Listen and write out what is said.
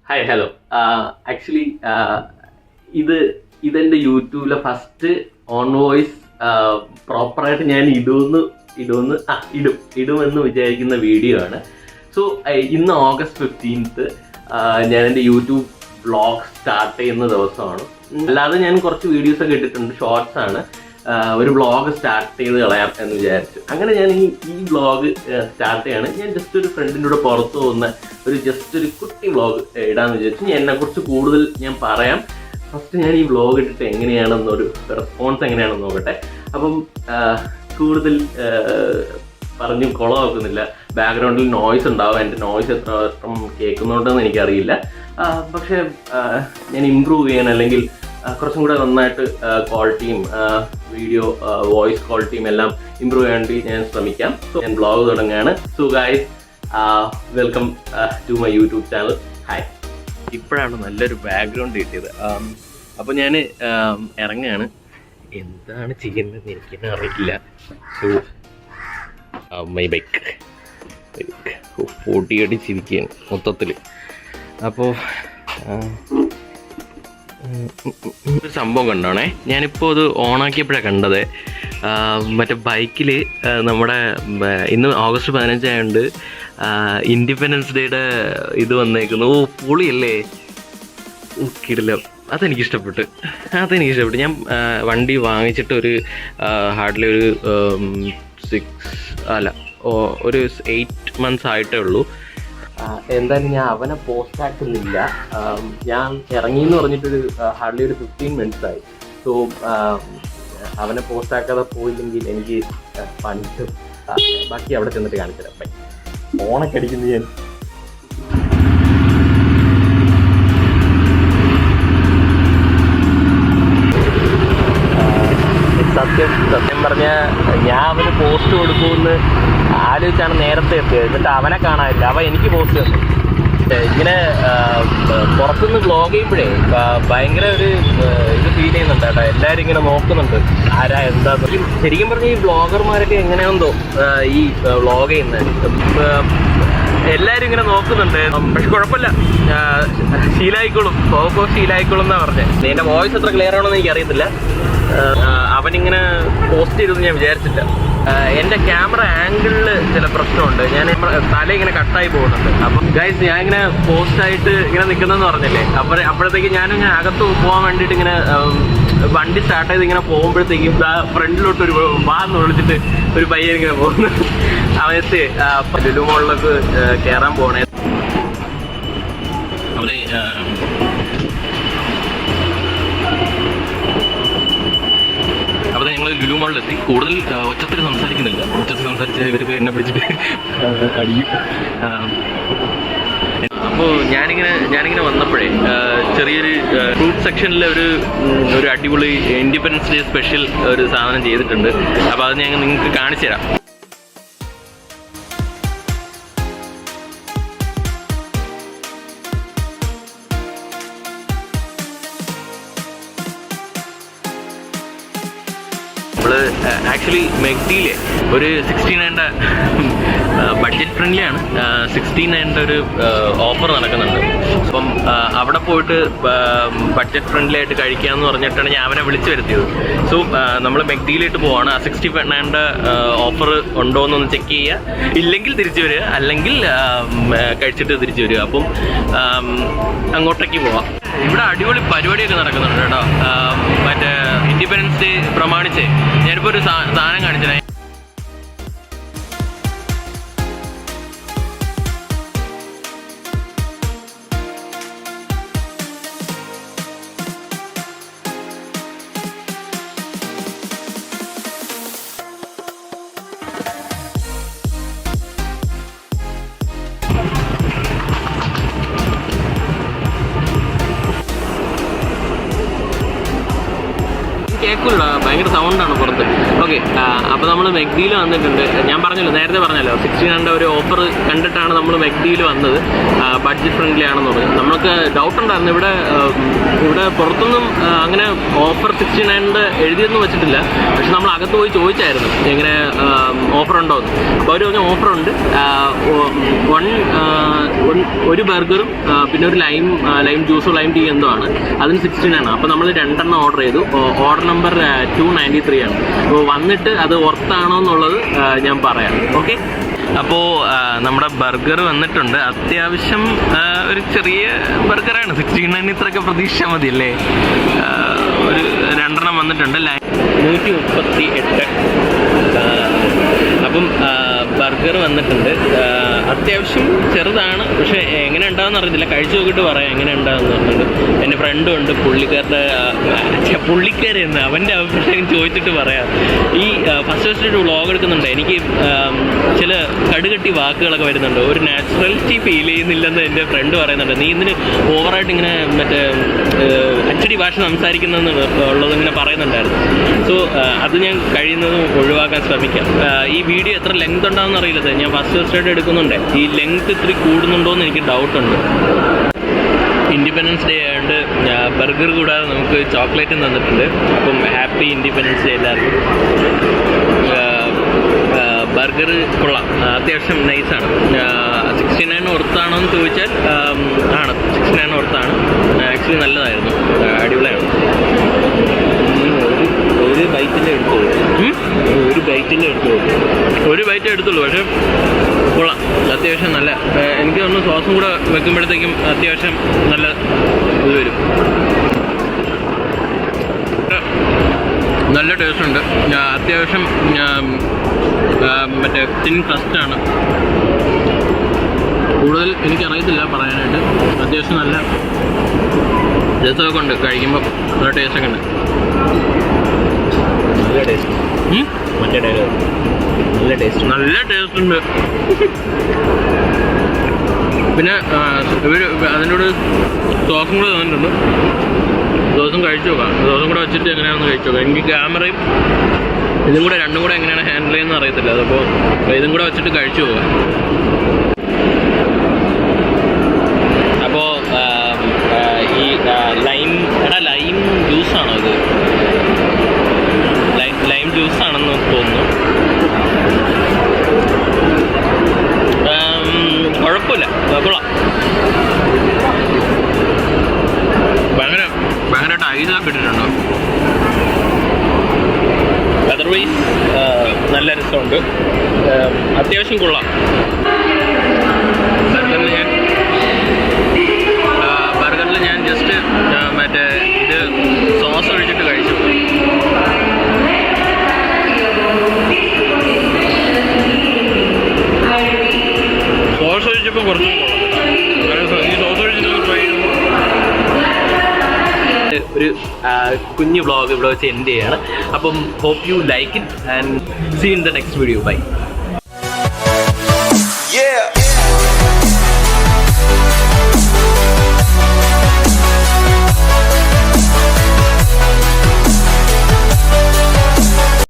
Hi hello. Actually ഇതെൻ്റെ യൂട്യൂബിലെ first on voice പ്രോപ്പറായിട്ട് ഞാൻ ഇടുമെന്ന് വിചാരിക്കുന്ന വീഡിയോ ആണ്. സോ ഇന്ന് August 15th ഞാൻ എൻ്റെ യൂട്യൂബ് വ്ളോഗ് സ്റ്റാർട്ട് ചെയ്യുന്ന ദിവസമാണ്. അല്ലാതെ ഞാൻ കുറച്ച് വീഡിയോസൊക്കെ ഇട്ടിട്ടുണ്ട്, ഷോർട്സ് ആണ്. ഒരു വ്ളോഗ് സ്റ്റാർട്ട് ചെയ്ത് കളയാം എന്ന് വിചാരിച്ചു. അങ്ങനെ ഞാൻ ഈ വ്ളോഗ് സ്റ്റാർട്ട് ചെയ്യാണ്. ഞാൻ ജസ്റ്റ് ഒരു ഫ്രണ്ടിൻ്റെ കൂടെ പുറത്ത് പോകുന്ന ഒരു കുട്ടി വ്ളോഗ് ഇടാമെന്ന് വിചാരിച്ചു. എന്നെക്കുറിച്ച് കൂടുതൽ ഞാൻ പറയാം. ഫസ്റ്റ് ഞാൻ ഈ വ്ളോഗ് ഇട്ടിട്ട് എങ്ങനെയാണെന്നൊരു റെസ്പോൺസ് എങ്ങനെയാണെന്ന് നോക്കട്ടെ. അപ്പം കൂടുതൽ പറഞ്ഞും കുളമാക്കുന്നില്ല. ബാക്ക്ഗ്രൗണ്ടിൽ നോയ്സ് ഉണ്ടാവും. എൻ്റെ നോയ്സ് എത്ര കേൾക്കുന്നുണ്ടെന്ന് എനിക്കറിയില്ല. പക്ഷേ ഞാൻ ഇമ്പ്രൂവ് ചെയ്യാൻ, അല്ലെങ്കിൽ കുറച്ചും കൂടെ നന്നായിട്ട് ക്വാളിറ്റിയും വീഡിയോ വോയിസ് ക്വാളിറ്റിയും എല്ലാം ഇമ്പ്രൂവ് ചെയ്യാൻ വേണ്ടി ഞാൻ ശ്രമിക്കാം. സോ ഞാൻ വ്ളോഗ് തുടങ്ങുകയാണ്. So guys, welcome to my YouTube channel. Hi. ഇപ്പോഴാണ് നല്ലൊരു ബാക്ക്ഗ്രൗണ്ട് കിട്ടിയത്. അപ്പോൾ ഞാൻ ഇറങ്ങുകയാണ്. എന്താണ് ചെയ്യുന്നതെന്ന് എനിക്കെന്നെ അറിയില്ല. സോ മൈ ബൈക്ക് പൊടിയടിച്ചിരിക്കുകയാണ് മൊത്തത്തിൽ. അപ്പോൾ ഒരു സംഭവം കണ്ടോണേ. ഞാനിപ്പോൾ അത് ഓണാക്കിയപ്പോഴാണ് കണ്ടത്. മറ്റേ ബൈക്കിൽ നമ്മുടെ ഇന്ന് August 15 ആയതുകൊണ്ട് ഇൻഡിപെൻഡൻസ് ഡേയുടെ ഇത് വന്നേക്കുന്നു. ഓ പൊളിയല്ലേ, കിടില. അതെനിക്കിഷ്ടപ്പെട്ടു. ഞാൻ വണ്ടി വാങ്ങിച്ചിട്ട് ഹാർഡ്ലി ഒരു 8 months ആയിട്ടേ ഉള്ളൂ. എന്തായാലും ഞാൻ അവനെ പോസ്റ്റ് ആക്കുന്നില്ല. ഞാൻ ഇറങ്ങിയെന്ന് പറഞ്ഞിട്ടൊരു ഹാർഡ്ലി ഒരു 15 minutes ആയി. സോ അവനെ പോസ്റ്റ് ആക്കാതെ പോയില്ലെങ്കിൽ എനിക്ക് പണിട്ടും. ബാക്കി അവിടെ ചെന്നിട്ട് കാണിച്ചു തരാം. ബൈ. ഓണൊക്കെ അടിക്കുന്നു ഞാൻ. സത്യം പറഞ്ഞാൽ ഞാൻ അവന് പോസ്റ്റ് കൊടുക്കുമെന്ന് ആലോചിച്ചാണ് നേരത്തെ എത്തിയത്. എന്നിട്ട് അവനെ കാണാനില്ല. അവൻ എനിക്ക് പോസ്റ്റ് തന്നു. ഇങ്ങനെ പുറത്തുനിന്ന് വ്ളോഗ് ചെയ്യുമ്പോഴേ ഭയങ്കര ഒരു ഇത് ഫീൽ ചെയ്യുന്നുണ്ട് കേട്ടോ. എല്ലാവരും ഇങ്ങനെ നോക്കുന്നുണ്ട് ആരാ എന്താ. ശരിക്കും പറഞ്ഞാൽ ഈ വ്ളോഗർമാരൊക്കെ എങ്ങനെയാണെന്തോ ഈ വ്ളോഗ് ചെയ്യുന്നത്. എല്ലാവരും ഇങ്ങനെ നോക്കുന്നുണ്ട്. പക്ഷെ കുഴപ്പമില്ല, ശീലമായിക്കോളും. ശീലമായിക്കോളും എന്നാണ് പറഞ്ഞത്. എൻ്റെ വോയിസ് എത്ര ക്ലിയർ ആണോന്ന് എനിക്ക് അറിയത്തില്ല. അവനിങ്ങനെ പോസ്റ്റ് ചെയ്തെന്ന് ഞാൻ വിചാരിച്ചില്ല. എൻ്റെ ക്യാമറ ആംഗിളിൽ ചില പ്രശ്നമുണ്ട്. ഞാൻ തല ഇങ്ങനെ കട്ടായി പോകുന്നുണ്ട്. അപ്പം ഗൈസ്, ഞാൻ ഇങ്ങനെ പോസ്റ്റായിട്ട് ഇങ്ങനെ നിൽക്കുന്നതെന്ന് പറഞ്ഞില്ലേ. അപ്പോഴത്തേക്ക് ഞാനും അകത്ത് പോകാൻ വേണ്ടിയിട്ട് ഇങ്ങനെ വണ്ടി സ്റ്റാർട്ട് ചെയ്ത് ഇങ്ങനെ പോകുമ്പോഴത്തേക്കും ഫ്രണ്ടിലോട്ട് ഒരു വാന്ന് വിളിച്ചിട്ട് ഒരു പയ്യൻ ഇങ്ങനെ പോകുന്നു. അവനത്ത് ലുലു മോളിലേക്ക് കയറാൻ പോകണേ. അവിടെ അപ്പോൾ ഞങ്ങൾ ലുലു മോളിലെത്തി. കൂടുതൽ ഒച്ചത്തിൽ സംസാരിക്കുന്നില്ല. സംസാരിച്ച ഇവർക്ക് എന്നെ പിടിച്ചിട്ട് അടിയും. അപ്പോൾ ഞാനിങ്ങനെ വന്നപ്പോഴേ ചെറിയൊരു ഫ്രൂട്ട് സെക്ഷനിൽ ഒരു അടിപൊളി ഇൻഡിപെൻഡൻസ് ഡേ സ്പെഷ്യൽ ഒരു സാധനം ചെയ്തിട്ടുണ്ട്. അപ്പോൾ അത് ഞാൻ നിങ്ങൾക്ക് കാണിച്ചു തരാം. ആക്ച്വലി മെഗ്ഡിയിലെ ഒരു 69 ബഡ്ജറ്റ് ഫ്രണ്ട്ലിയാണ്. 69 ഒരു ഓഫർ നടക്കുന്നുണ്ട്. അപ്പം അവിടെ പോയിട്ട് ബഡ്ജറ്റ് ഫ്രണ്ട്ലി ആയിട്ട് കഴിക്കാമെന്ന് പറഞ്ഞിട്ടാണ് ഞാൻ അവനെ വിളിച്ചു വരുത്തിയത്. സോ നമ്മൾ മെഗ്ഡിയിലേക്ക് പോവാണ്. ആ 69 ഓഫർ ഉണ്ടോ എന്നൊന്ന് ചെക്ക് ചെയ്യുക. ഇല്ലെങ്കിൽ തിരിച്ചു വരിക, അല്ലെങ്കിൽ കഴിച്ചിട്ട് തിരിച്ചു വരിക. അപ്പം അങ്ങോട്ടേക്ക് പോവാം. ഇവിടെ അടിപൊളി പരിപാടിയൊക്കെ നടക്കുന്നുണ്ട് കേട്ടോ. മറ്റേ ഇൻഡിപെൻഡൻസ് ഡേ പ്രമാണിച്ച് ഞാനിപ്പോൾ ഒരു സാധനം കാണിച്ചത്. കേൾക്കില്ല ഭയങ്കര സൗണ്ടാണ് പുറത്ത്. ഓക്കെ, അപ്പോൾ നമ്മൾ മെക്ഡിയിൽ വന്നിട്ടുണ്ട്. ഞാൻ നേരത്തെ പറഞ്ഞല്ലോ 1600 ഒരു ഓഫർ കണ്ടിട്ടാണ് നമ്മൾ മെക്ഡിയിൽ വന്നത്. ബഡ്ജറ്റ് ഫ്രണ്ട്ലി ആണെന്ന് പറഞ്ഞു. നമുക്ക് ഡൗട്ട് ഉണ്ടായിരുന്നു, ഇവിടെ പുറത്തൊന്നും അങ്ങനെ ഓഫർ 1600 എഴുതിയൊന്നും വെച്ചിട്ടില്ല. പക്ഷെ നമ്മൾ അകത്ത് പോയി ചോദിച്ചായിരുന്നു എങ്ങനെ ഓഫർ ഉണ്ടോ എന്ന്. അപ്പോൾ അവർ പറഞ്ഞ ഓഫറുണ്ട്. ഒരു ബർഗറും പിന്നെ ഒരു ലൈം ജ്യൂസോ ലൈം ടീ എന്തോ ആണ്, അതിന് 16 ആണ്. അപ്പോൾ നമ്മൾ 2 ഓർഡർ ചെയ്തു. ഓർഡർ നമ്പർ 293 ആണ്. അപ്പോൾ വന്നിട്ട് അത് വർത്താണോ എന്നുള്ളത് ഞാൻ പറയാം. ഓക്കെ, അപ്പോൾ നമ്മുടെ ബർഗർ വന്നിട്ടുണ്ട്. അത്യാവശ്യം ഒരു ചെറിയ ബർഗറാണ്. 16 ഇത്രയൊക്കെ പ്രതീക്ഷ മതി അല്ലേ. ഒരു 2 വന്നിട്ടുണ്ട്. 138. അപ്പം ബർഗർ വന്നിട്ടുണ്ട്. അത്യാവശ്യം ചെറുതാണ്, പക്ഷേ എങ്ങനെ ഉണ്ടാകുമെന്ന് അറിയത്തില്ല. കഴിച്ചു നോക്കിയിട്ട് പറയാം എങ്ങനെ ഉണ്ടാകുമെന്ന് പറഞ്ഞിട്ടുണ്ട്. എൻ്റെ ഫ്രണ്ടും ഉണ്ട്, പുള്ളിക്കാരെന്ന് അവൻ്റെ അഭിപ്രായം ചോദിച്ചിട്ട് പറയാം. ഈ ഫസ്റ്റ് വ്ളോഗ് എടുക്കുന്നുണ്ട്. എനിക്ക് ചില കടുകട്ടി വാക്കുകളൊക്കെ വരുന്നുണ്ട്. ഒരു നാച്ചുറാലിറ്റി ഫീൽ ചെയ്യുന്നില്ലെന്ന് എൻ്റെ ഫ്രണ്ട് പറയുന്നുണ്ട്. നീ ഇതിന് ഓവറായിട്ട് ഇങ്ങനെ മറ്റേ അച്ചടി ഭാഷ സംസാരിക്കുന്നതെന്ന് ഉള്ളതിങ്ങനെ പറയുന്നുണ്ടായിരുന്നു. സോ അത് ഞാൻ കഴിയുന്നതും ഒഴിവാക്കാൻ ശ്രമിക്കാം. ഈ വീഡിയോ എത്ര ലെങ്ത് ഉണ്ടാകുമെന്ന് അറിയില്ല. ഞാൻ ഫസ്റ്റ് എടുക്കുന്നുണ്ട്. ഈ ലെങ്ത് ഇത്തിരി കൂടുന്നുണ്ടോ എന്ന് എനിക്ക് ഡൗട്ടുണ്ട്. ഇൻഡിപെൻഡൻസ് ഡേ ആയതുകൊണ്ട് ബർഗർ കൂടാതെ നമുക്ക് ചോക്ലേറ്റും തന്നിട്ടുണ്ട്. അപ്പം ഹാപ്പി ഇൻഡിപെൻഡൻസ് ഡേ എല്ലാവർക്കും. ബർഗർ കൊള്ളാം, അത്യാവശ്യം നൈസാണ്. 69 ഒർത്താണോ എന്ന് ചോദിച്ചാൽ ആണ്, 69 ഒർത്താണ്. ആക്ച്വലി നല്ലതായിരുന്നു, അടിപൊളിയാണ്. ഒരു ബൈറ്റിൻ്റെ എടുത്തുള്ളൂ, പക്ഷേ കൊള്ളാം, അത്യാവശ്യം നല്ല. എനിക്ക് തോന്നുന്നു സോസും കൂടെ വെക്കുമ്പോഴത്തേക്കും അത്യാവശ്യം നല്ല ഇത് വരും. നല്ല ടേസ്റ്റ് ഉണ്ട്. അത്യാവശ്യം മറ്റേ തിൻ ക്രസ്റ്റാണ്. കൂടുതൽ എനിക്കറിയത്തില്ല പറയാനായിട്ട്. അത്യാവശ്യം നല്ല രസമൊക്കെ ഉണ്ട്. കഴിക്കുമ്പോൾ നല്ല ടേസ്റ്റൊക്കെ ഉണ്ട്. നല്ല ടേസ്റ്റ്. നല്ല ടേസ്റ്റ് ഉണ്ട്. പിന്നെ ഇവർ അതിൻ്റെ കൂടെ സോസും കൂടെ തന്നിട്ടുണ്ട്. ദിവസം കഴിച്ചു നോക്കാം. ദിവസം കൂടെ വെച്ചിട്ട് എങ്ങനെയാണെന്ന് കഴിച്ചു നോക്കാം. എനിക്ക് ക്യാമറയും ഇതും കൂടെ രണ്ടും കൂടെ എങ്ങനെയാണ് ഹാൻഡിൽ ചെയ്യുന്നത് അറിയത്തില്ല. അതപ്പോൾ ഇതും കൂടെ വെച്ചിട്ട് കഴിച്ചു പോകാം. അപ്പോൾ ഈ ലൈം ജ്യൂസാണോ ഇത്? ലൈം ജ്യൂസാണെന്ന് തോന്നുന്നു. കുഴപ്പമില്ല, കൊള്ളാം. ഭയങ്കരമായിട്ട് ഐസൊക്കെ ഇട്ടിട്ടുണ്ടോ? അതർവൈസ് നല്ല രസമുണ്ട്. അത്യാവശ്യം കൊള്ളാം. ബർഗറിൽ ഞാൻ ജസ്റ്റ് മറ്റേ ഇത് സോസ് ഒഴിച്ചിട്ട് കഴിച്ചു. സോസ് ഒഴിച്ചപ്പോൾ കുറച്ചും കൊള്ളാം. ഈ സോസ് ഒഴിച്ചിട്ട് ട്രൈ ചെയ്തു. ഒരു കുഞ്ഞു വ്ളോഗ് ഇവിടെ വെച്ച് എൻഡ് ചെയ്യാണ്. അപ്പം hope you like it and see in the next video. By.